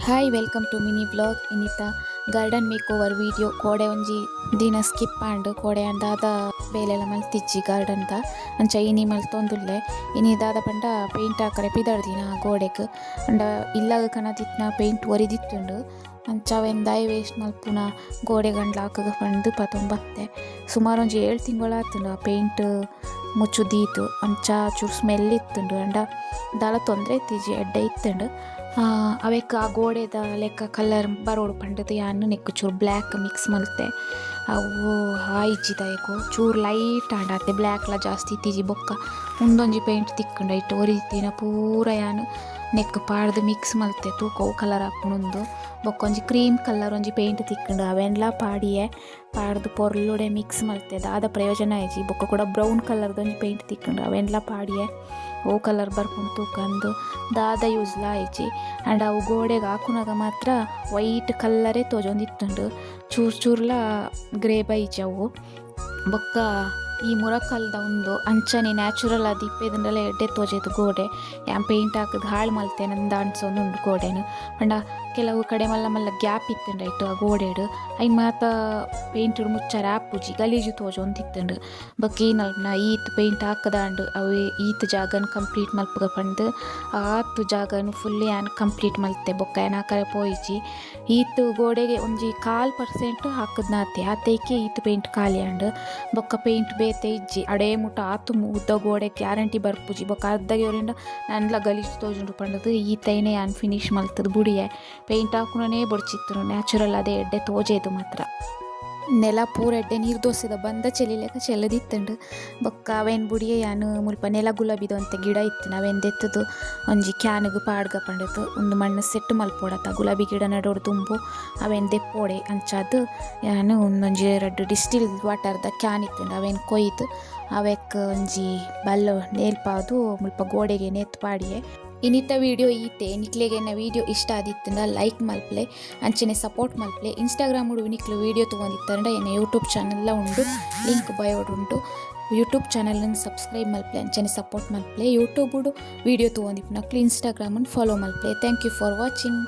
Hi welcome to mini vlog ಇನ್ನಿತ garden make over video ಕೋಡೆ ಒಂಜಿ ದಿನ ಸ್ಕಿಪ್ ಆಂಡ್ ಕೋಡೆ ಅಂದಾದ ಬೇಲೆಲ ಮಲ್ತಿಜ್ಜಿ ಗಾರ್ಡನ್ದ ಅಂಚ ಇನಿ ಮಲ್ತೊಂದುಲ್ಲೆ ಇನಿ ದಾದ ಪಂಡ ಪೇಂಟ್ ಹಾಕರೆ ಪಿದಡ್ದಿನ ಗೋಡೆಗ್ ಅಂಡ ಇಲ್ಲಾಗ ಕನದಿತ್ನ ಪೇಂಟ್ ಒರಿದಿತ್ತುಂಡು ಅಂಚ ಅವೆನ್ ದಾಯ್ ವೇಸ್ಟ್ ಮಲ್ಪುನ ಗೋಡೆ ಗಂಡ್ಲ ಹಾಕಗ ಪಂಡ್ ಪತೊಂಬತ್ತೆ ಸುಮಾರು ಒಂಜಿ 7 ತಿಂಗಳಾತುಂಡು ಆ ಪೇಂಟ್ ಮುಚ್ಚುದೀತು ಅಂಚ ಚೂರು ಸ್ಮೆಲ್ ಇತ್ತುಂಡು ಅಂಡ ದಾಲ ತೊಂದರೆ ಇತ್ತಿಜಿ ಎಡ್ಡೆ ಇತ್ತುಂಡು ಅವೆಕ್ ಆ ಗೋಡೆದ ಲೆಕ್ಕ ಕಲರ್ ಬರೋಡು ಪಂಡದು ಯಾನು ನೆಕ್ಕು ಚೂರು ಬ್ಲ್ಯಾಕ್ ಮಿಕ್ಸ್ ಮಲ್ತೆ ಅವು ಹಾಯಿಜ್ಜಿದಾಯಕು ಚೂರು ಲೈಟ್ ಆಂಡಾತೆ ಬ್ಲ್ಯಾಕ್ಲ ಜಾಸ್ತಿ ಇತ್ತಿಜಿ ಬೊಕ್ಕ ಮುಂದೊಂಜಿ ಪೇಂಟ್ ತಿಕ್ಕಂಡ ಇಟ್ಟು ಒರಿದಿತ್ತಿನ ಪೂರ ಯಾನು ನೆಕ್ ಪಾಡ್ದು ಮಿಕ್ಸ್ ಮಲ್ತೆ ತೂಕವು ಕಲರ್ ಹಾಕ್ಕೊಂಡು ಬೊಕ್ಕ ಒಂಜಿ ಕ್ರೀಮ್ ಕಲರ್ ಒಂಜಿ ಪೇಂಟ್ ತಿಕ್ಕಂಡು ಅವೆನ್ಲ ಪಾಡಿಯೆ ಪಾಡ್ದು ಪೊರ್ಲುಡೆ ಮಿಕ್ಸ್ ಮಲ್ತೆ ದಾದ ಪ್ರಯೋಜನ ಆಯ್ಜಿ ಬೊಕ್ಕ ಕೂಡ ಬ್ರೌನ್ ಕಲರ್ದು ಒಂಜಿ ಪೇಂಟ್ ತಿಕ್ಕಂಡು ಅವೆನ್ಲ ಪಾಡಿಯೆ ಓ ಕಲರ್ ಬರ್ಕೊಂಡು ತೂಕಂದು ದಾದ ಯೂಸ್ಲ ಆಯ್ಜಿ ಆ್ಯಂಡ್ ಅವು ಗೋಡೆಗೆ ಹಾಕುನಾಗ ಮಾತ್ರ ವೈಟ್ ಕಲ್ಲರೇ ತೋಜೊಂದಿತ್ತುಂಡು ಚೂರು ಚೂರ್ಲ ಗ್ರೇ ಬೈಜಿ ಅವು ಬೊಕ್ಕ ಈ ಮುರಕಲ್ದ ಒಂದು ಅಂಚನೆ ನ್ಯಾಚುರಲ್ ಆದ ಇಪ್ಪೆದಂಡೆಲ್ಲ ಎಡ್ಡೆ ತೋಜೆದು ಗೋಡೆ ಯಾನ್ ಪೇಂಟ್ ಹಾಕದು ಹಾಳು ಮಲ್ತೇನೆ ಅಂದ ಅನ್ಸೊಂದುಂಡು ಗೋಡೆನು ಪಂಡ ಕೆಲವು ಕಡೆ ಮಲ್ಲ ಮಲ್ಲ ಗ್ಯಾಪ್ ಇತ್ತುಂಡಾಯ್ತು ಆ ಗೋಡೆಡು ಐನ್ ಮಾತ ಪೇಂಟ್ ಮುಚ್ಚಾರ ಆಪುಜಿ ಗಲೀಜು ತೋಜೊಂದಿತ್ತುಂಡು ಬೊಕ್ಕ ಏನಲ್ನ ಈತ್ ಪೇಂಟ್ ಹಾಕದಾಂಡು ಅವು ಈತ್ ಜಾಗನ ಕಂಪ್ಲೀಟ್ ಮಲ್ಪಗ ಪಂಡು ಆತು ಜಾಗನು ಫುಲ್ ಯಾನ್ ಕಂಪ್ಲೀಟ್ ಮಲ್ತೆ ಬೊಕ್ಕ ಏನ್ ಹಾಕರೆ ಪೋಯಿಜಿ ಈತ್ ಗೋಡೆಗೆ ಒಂಜಿ 1% ಹಾಕದ್ನಾತೆ ಆತೈಕೆ ಈತ್ ಪೇಂಟ್ ಖಾಲಿ ಆಂಡು ಬೊಕ್ಕ ಪೇಂಟ್ ಬೇತೆ ಇಜ್ಜಿ ಅಡೇ ಮುಟ ಆತು ಉದ್ದ ಗೋಡೆ ಗ್ಯಾರಂಟಿ ಬರ್ಪುಜಿ ಬೊಕ್ಕ ಅರ್ಧಗೆ ಅವರಿಂದ ನನ್ಲ ಗಲೀಜು ತೋಜುಂಡು ಪಂಡದು ಈತೈನೆ ಯಾನ್ ಫಿನಿಶ್ ಮಲ್ತದು ಬುಡಿಯೆ ಪೇಂಟ್ ಹಾಕುನೇ ಬೊಡ್ಚಿತ್ತು ನ್ಯಾಚುರಲ್ ಅದೇ ಎಡ್ಡೆ ತೋಜೇದು ಮಾತ್ರ ನೆಲ ಪೂರ ಎಡ್ಡೆ ನೀರು ದೋಸೆದ ಬಂದ ಚೆಲ್ಲಿಲೆಕ ಚೆಲ್ಲದಿತ್ತುಂಡು ಬೊಕ್ಕ ಅವೇನು ಬುಡಿಯೇ ಯಾನು ಮುಲ್ಪ ನೆಲ ಗುಲಾಬಿದು ಅಂತ ಗಿಡ ಇತ್ತು ನಾವೆಂದೆತ್ತದು ಒಂಜಿ ಕ್ಯಾನ್ಗ್ ಪಾಡ್ಗ ಪಂಡದು ಒಂದು ಮಣ್ಣು ಸೆಟ್ ಮಲ್ಪೋಡತ್ತ ಗುಲಾಬಿ ಗಿಡ ನಡೋಡು ತುಂಬು ಅವೇನು ದೆಪ್ಪೋಡೆ ಅಂಚಾದು ಯಾನು ಒಂದೊಂಜಿ 2 ಡಿಸ್ಟಿಲ್ ವಾಟರ್ದ ಕ್ಯಾನ್ ಇತ್ತುಂಡು ಅವೇನು ಕೊಯ್ದು ಅವಕ್ಕೆ ಒಂಜಿ ಬಲ್ಲು ನೇಲ್ಪಾದು ಮುಲ್ಪ ಗೋಡೆಗೆ ನೆತ್ ಪಾಡಿಯೆ ಇನ್ನಿತ ವಿಡಿಯೋ ಈತೆ ನಿಕ್ಲೆಗೆ ವಿಡಿಯೋ ಇಷ್ಟ ಆದಿತ್ತಂಡ ಲೈಕ್ ಮಲ್ಪಲೆ ಅಂಚನೆ ಸಪೋರ್ಟ್ ಮಲ್ಪಲೆ ಇನ್ಸ್ಟಾಗ್ರಾಮ್ ಉಡು ನಿಕ್ಲು ವಿಡಿಯೋ ತೊಗೊಂಡಿತ್ತಂಡ ಎನ್ನ ಯೂಟ್ಯೂಬ್ ಚಾನಲ್ ಉಂಡು ಲಿಂಕ್ ಬಯೋಡ್ ಉಂಟು ಯೂಟ್ಯೂಬ್ ಚಾನಲನ್ನು ಸಬ್ಸ್ಕ್ರೈಬ್ ಮಲ್ಪಲೆ ಅಂಚನೆ ಸಪೋರ್ಟ್ ಮಲ್ಪಲೆ ಯೂಟ್ಯೂಬ್ ಉಡು ವಿಡಿಯೋ ತೊಗೊಂಡಿಪ್ಪು ನಕ್ಲು ಇನ್ಸ್ಟಾಗ್ರಾಮನ್ನು ಫಾಲೋ ಮಲ್ಪಲೆ ಥ್ಯಾಂಕ್ ಯು ಫಾರ್ ವಾಚಿಂಗ್.